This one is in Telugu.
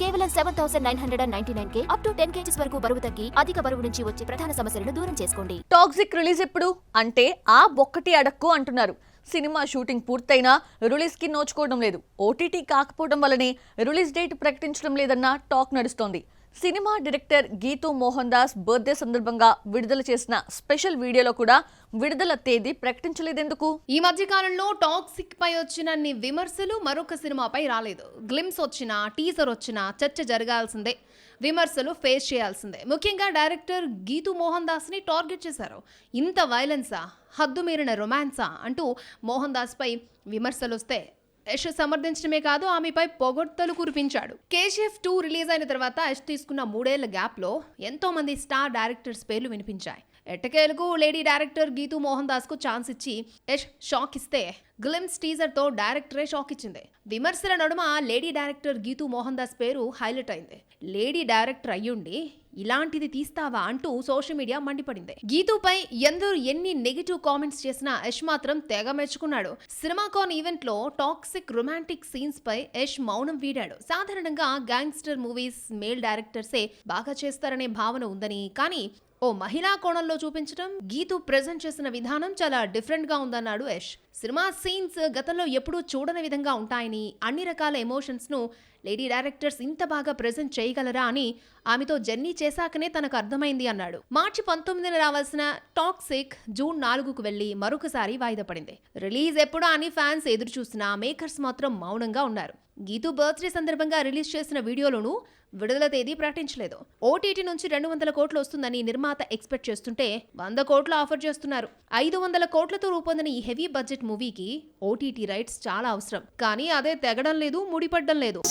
కేవలం 7,999K అప్ టు 10 kgs వరకు బరువు తగ్గి అధిక బరువు నుంచి వచ్చే ప్రధాన సమస్యలను దూరం చేసుకోండి. టాక్సిక్ రిలీజ్ ఎప్పుడు అంటే ఆ ఒక్కటి అడక్కు అంటున్నారు. సినిమా షూటింగ్ పూర్తయినా రిలీజ్కి నోచుకోవడం లేదు. ఓటీటీ కాకపోవడం వల్లనే రిలీజ్ డేట్ ప్రకటించడం లేదన్న టాక్ నడుస్తోంది. Cinema director Geethu Mohan Das birthday సందర్భంగా విడుదల చేసిన స్పెషల్ వీడియోలో కూడా విడుదల తేదీ ప్రకటించలేదెందుకు? ఈ మధ్య కాలంలో టాక్సిక్ పై వచ్చినన్ని విమర్శలు మరొక సినిమాపై రాలేదు. గ్లిమ్స్ వచ్చినా, టీజర్ వచ్చినా చర్చ జరగాల్సిందే, విమర్శలు ఫేస్ చేయాల్సిందే. ముఖ్యంగా డైరెక్టర్ గీతూ మోహన్ దాస్ ని టార్గెట్ చేశారు. ఇంత వైలెన్సా, హద్దుమీరిన రొమాన్సా అంటూ మోహన్ దాస్ పై విమర్శలు వస్తే యష్ సమర్థించడమే కాదు, ఆమెపై పొగడ్తలు కురిపించాడు. KGF 2 రిలీజ్ అయిన తర్వాత యష్ తీసుకున్న 3 ఏళ్ల గ్యాప్ లో ఎంతో మంది స్టార్ డైరెక్టర్స్ పేర్లు వినిపించాయి. ఎట్టకేలకు లేడీ డైరెక్టర్ గీతూ మోహన్ దాస్ కు ఛాన్స్ ఇచ్చి యష్ షాక్ ఇస్తే గ్లిమ్స్ టీజర్ తో డైరెక్టరే షాక్ ఇచ్చింది. విమర్శల నడుమ లేడీ డైరెక్టర్ గీతూ మోహన్ దాస్ పేరు హైలైట్ అయింది. లేడీ డైరెక్టర్ అయ్యుండి ఇలాంటిది తీస్తావా అంటూ సోషల్ మీడియా మండిపడింది. గీతూపై ఎందరూ ఎన్ని నెగిటివ్ కామెంట్స్ చేసినా యష్ మాత్రం తెగ మెచ్చుకున్నాడు. సినిమాకాన్ ఈవెంట్ లో టాక్సిక్ రొమాంటిక్ సీన్స్ పై యష్ మౌనం వీడాడు. సాధారణంగా గ్యాంగ్స్టర్ మూవీస్ మేల్ డైరెక్టర్సే బాగా చేస్తారనే భావన ఉందని, కానీ ఓ మహిళా కోణంలో చూపించడం, గీతూ ప్రెజెంట్ చేసిన విధానం చాలా డిఫరెంట్ గా ఉందన్నాడు యష్. సినిమా సీన్స్ గతంలో ఎప్పుడూ చూడని విధంగా ఉంటాయని, అన్ని రకాల ఎమోషన్స్ ను లేడీ డైరెక్టర్స్ ఇంత బాగా ప్రెజెంట్ చేయగలరా అని ఆమెతో జర్నీ చేశాకనే తనకు అర్థమైంది అన్నాడు. మార్చి 19న రావాల్సిన టాక్సిక్ జూన్ 4కు వెళ్లి మరొకసారి వాయిదా పడింది. రిలీజ్ ఎప్పుడా అని ఫ్యాన్స్ ఎదురు చూసినా మేకర్స్ మాత్రం మౌనంగా ఉన్నారు. గీతూ బర్త్డే సందర్భంగా రిలీజ్ చేసిన వీడియోలోనూ విడుదల తేదీ ప్రకటించలేదు. ఓటీటీ నుంచి 200 కోట్లు వస్తుందని నిర్మాత ఎక్స్పెక్ట్ చేస్తుంటే 100 కోట్లు ఆఫర్ చేస్తున్నారు. 500 కోట్లతో రూపొందిన ఈ హెవీ బడ్జెట్ మూవీకి ఓటీటీ రైట్స్ చాలా అవసరం, కానీ అదే తెగడం లేదు, ముడిపడ్డం లేదు.